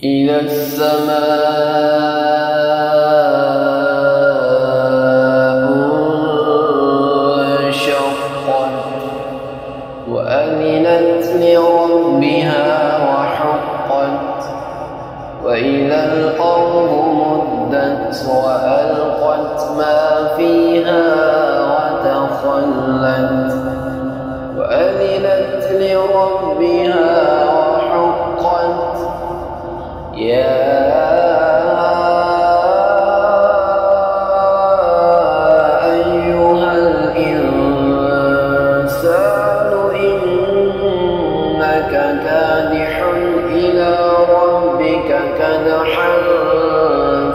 إذا السماء انشقت وأذنت لربها وحقت وإذا الأرض مدت وألقت ما فيها وتخلت وأذنت لربها وحقت يا أيها الإنسان إنك كادح إلى ربك كدحا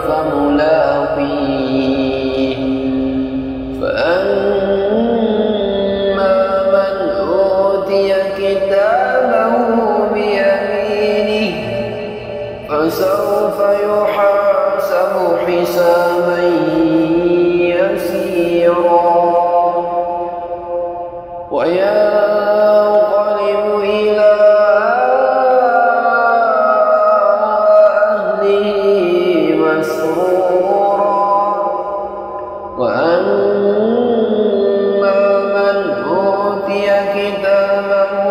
فملاقيه فأما من أوتي كتابه بيمينه فسوف يحاسب حسابا يسيرا وينقلب إلى أهله مسرورا وأما من أوتي كتابه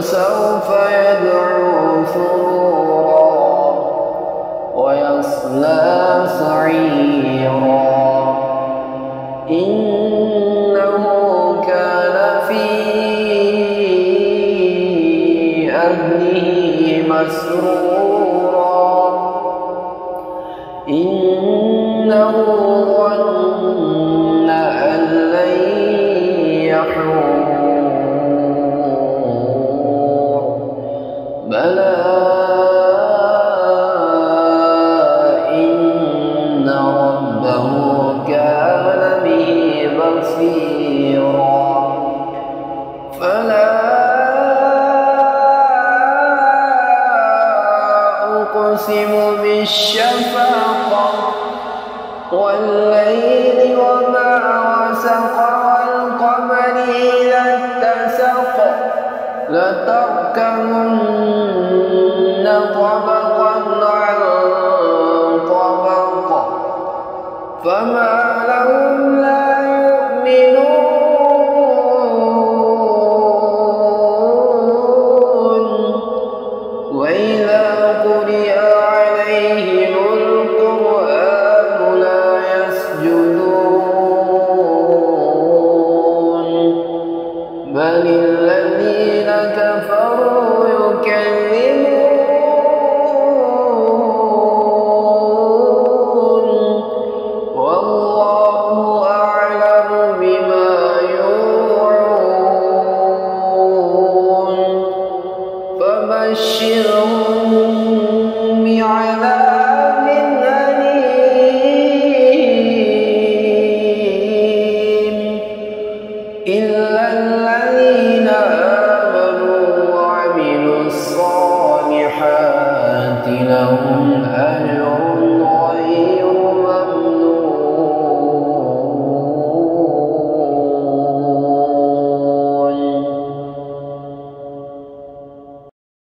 فسوف يدعو ثبورا ويصلى سعيرا إنه كان في أهله مسرورا إنه ظن أن لن يحور بلى إن ربه كان به بصيرا فلا أقسم بالشفق والليل وما وسق والقمر إذا اتسق لتركبن طبقا عن طبق فما لهم لا يؤمنون وإذا قرئ عليهم القرآن لا يسجدون بل الذين كفروا يكذبون والله أعلم بما يوعون فبشرهم بعذاب أليم إلا الذين الصالحات لهم أجر